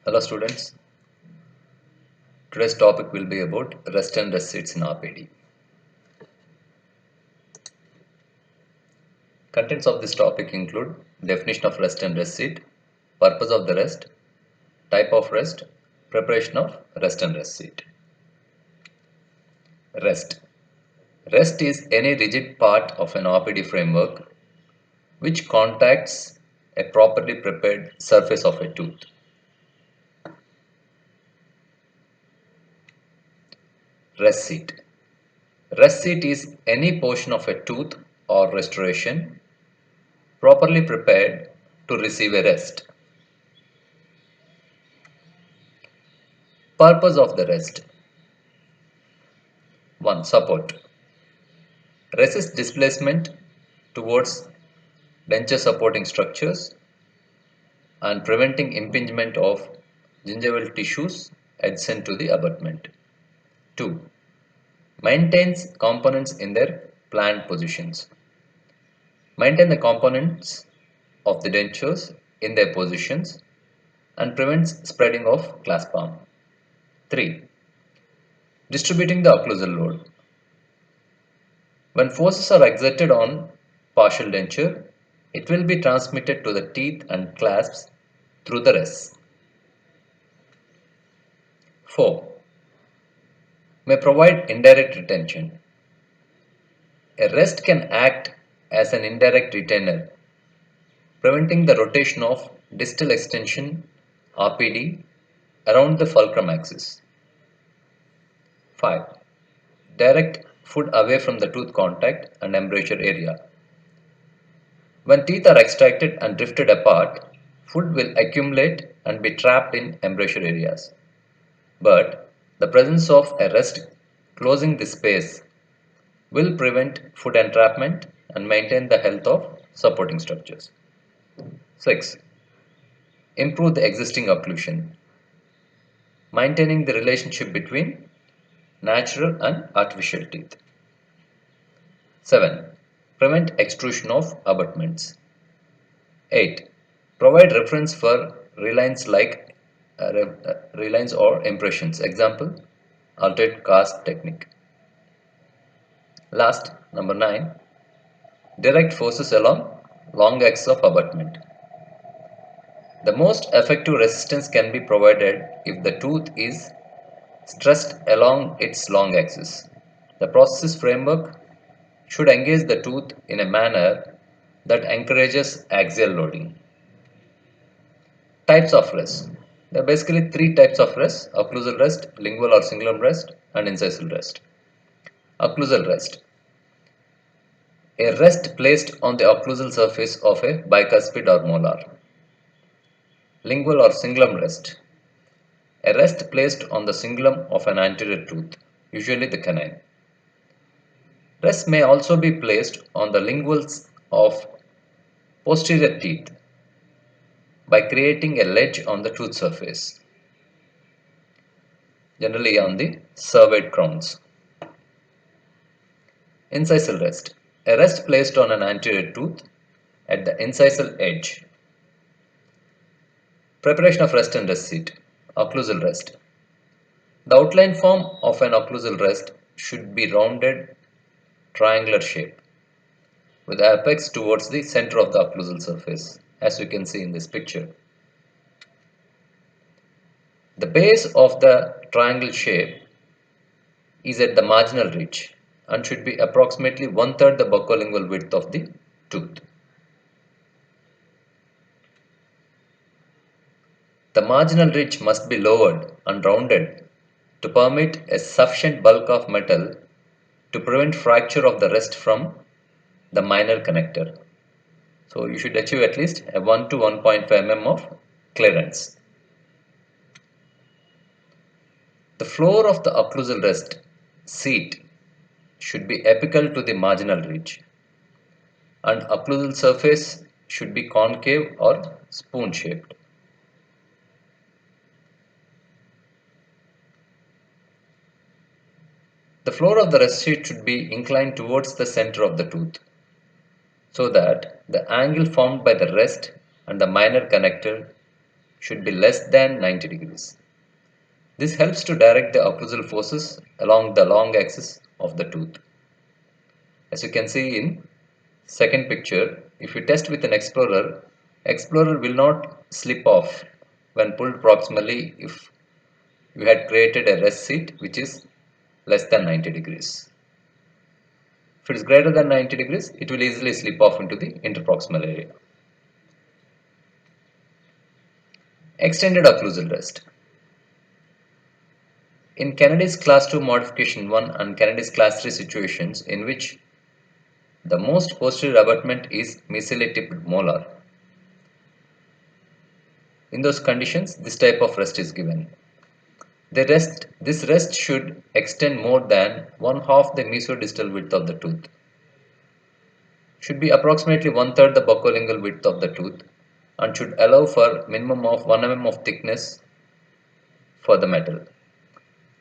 Hello students, today's topic will be about rest and rest seats in RPD. Contents of this topic include definition of rest and rest seat, purpose of the rest, type of rest, preparation of rest and rest seat. Rest. Rest is any rigid part of an RPD framework which contacts a properly prepared surface of a tooth. Rest seat. Rest seat is any portion of a tooth or restoration properly prepared to receive a rest. Purpose of the rest. 1. Support. Resist displacement towards denture supporting structures and preventing impingement of gingival tissues adjacent to the abutment. 2. Maintains components in their planned positions. Maintain the components of the dentures in their positions and prevents spreading of class palm. 3. Distributing the occlusal load. When forces are exerted on partial denture, it will be transmitted to the teeth and clasps through the rests. 4. May provide indirect retention. A rest can act as an indirect retainer, preventing the rotation of distal extension RPD around the fulcrum axis. 5. Direct food away from the tooth contact and embrasure area. When teeth are extracted and drifted apart, food will accumulate and be trapped in embrasure areas. But the presence of a rest closing this space will prevent food entrapment and maintain the health of supporting structures. 6. Improve the existing occlusion, maintaining the relationship between natural and artificial teeth. 7. Prevent extrusion of abutments. 8. Provide reference for relines like relines or impressions. Example, alternate cast technique. Last, number 9. Direct forces along long axis of abutment. The most effective resistance can be provided if the tooth is stressed along its long axis. The process framework should engage the tooth in a manner that encourages axial loading. Types of rest. There are basically three types of rest: occlusal rest, lingual or cingulum rest, and incisal rest. Occlusal rest. A rest placed on the occlusal surface of a bicuspid or molar. Lingual or cingulum rest. A rest placed on the cingulum of an anterior tooth, usually the canine. Rest may also be placed on the linguals of posterior teeth by creating a ledge on the tooth surface, generally on the servate crowns. Incisal rest. A rest placed on an anterior tooth at the incisal edge. Preparation of rest and rest seat. Occlusal rest. The outline form of an occlusal rest should be rounded triangular shape with the apex towards the center of the occlusal surface, as you can see in this picture. The base of the triangle shape is at the marginal ridge and should be approximately 1/3 the buccolingual width of the tooth. The marginal ridge must be lowered and rounded to permit a sufficient bulk of metal to prevent fracture of the rest from the minor connector. So you should achieve at least a 1 to 1.5 mm of clearance. The floor of the occlusal rest seat should be apical to the marginal ridge, and occlusal surface should be concave or spoon shaped. The floor of the rest sheet should be inclined towards the center of the tooth, so that the angle formed by the rest and the minor connector should be less than 90 degrees. This helps to direct the occlusal forces along the long axis of the tooth. As you can see in second picture, if you test with an explorer, explorer will not slip off when pulled proximally if you had created a rest seat which is less than 90 degrees. If it is greater than 90 degrees, it will easily slip off into the interproximal area. Extended occlusal rest. In Kennedy's Class 2 Modification 1 and Kennedy's Class 3 situations in which the most posterior abutment is mesially tipped molar, in those conditions, this type of rest is given. This rest should extend more than one half the mesodistal width of the tooth. Should be approximately one-third the buccolingual width of the tooth and should allow for minimum of 1 mm of thickness for the metal.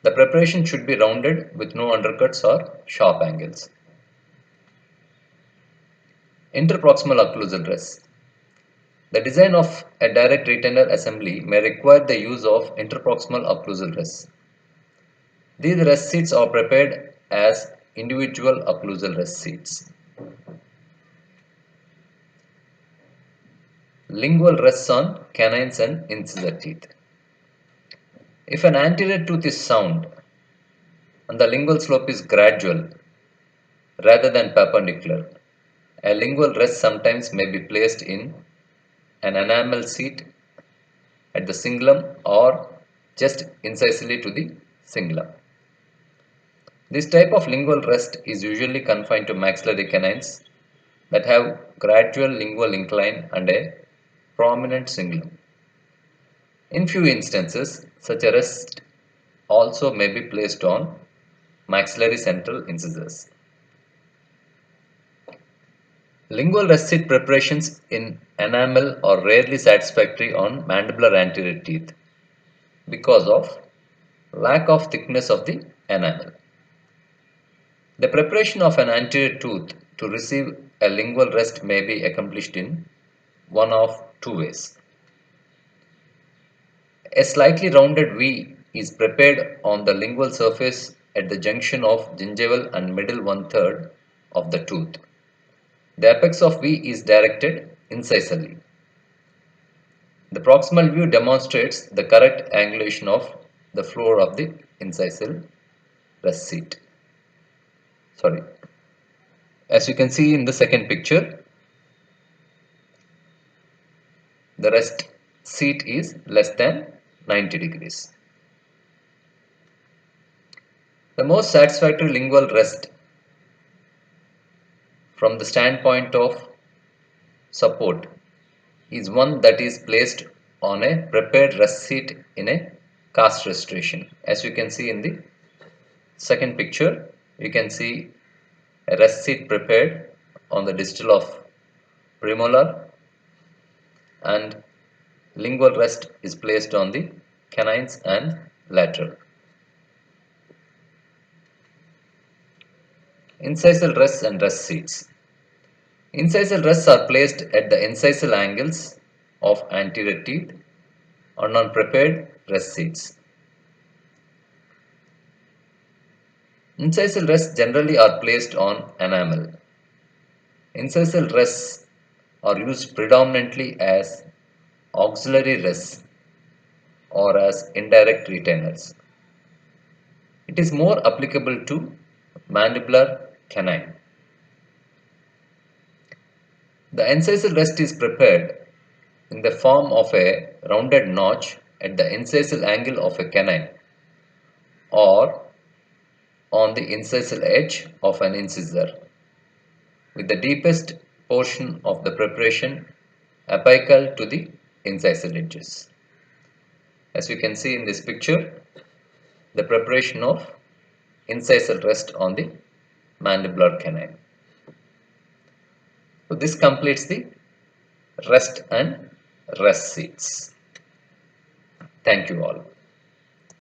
The preparation should be rounded with no undercuts or sharp angles. Interproximal occlusal rest. The design of a direct retainer assembly may require the use of interproximal occlusal rests. These rest seats are prepared as individual occlusal rest seats. Lingual rests on canines and incisor teeth. If an anterior tooth is sound and the lingual slope is gradual rather than perpendicular, a lingual rest sometimes may be placed in an enamel seat at the cingulum or just incisively to the cingulum. This type of lingual rest is usually confined to maxillary canines that have gradual lingual incline and a prominent cingulum. In few instances, such a rest also may be placed on maxillary central incisors. Lingual rest seat preparations in enamel are rarely satisfactory on mandibular anterior teeth because of lack of thickness of the enamel. The preparation of an anterior tooth to receive a lingual rest may be accomplished in one of two ways. A slightly rounded V is prepared on the lingual surface at the junction of gingival and middle one-third of the tooth. The apex of V is directed incisally. The proximal view demonstrates the correct angulation of the floor of the incisal rest seat. As you can see in the second picture, the rest seat is less than 90 degrees. The most satisfactory lingual rest from the standpoint of support is one that is placed on a prepared rest seat in a cast restoration. As you can see in the second picture, you can see a rest seat prepared on the distal of premolar and lingual rest is placed on the canines and lateral. Incisal rests and rest seats. Incisal rests are placed at the incisal angles of anterior teeth and on prepared rest seats. Incisal rests generally are placed on enamel. Incisal rests are used predominantly as auxiliary rests or as indirect retainers. It is more applicable to mandibular canine. The incisal rest is prepared in the form of a rounded notch at the incisal angle of a canine or on the incisal edge of an incisor, with the deepest portion of the preparation apical to the incisal edges. As you can see in this picture, the preparation of incisal rest on the mandibular canine. So this completes the rest and rest seats. Thank you all.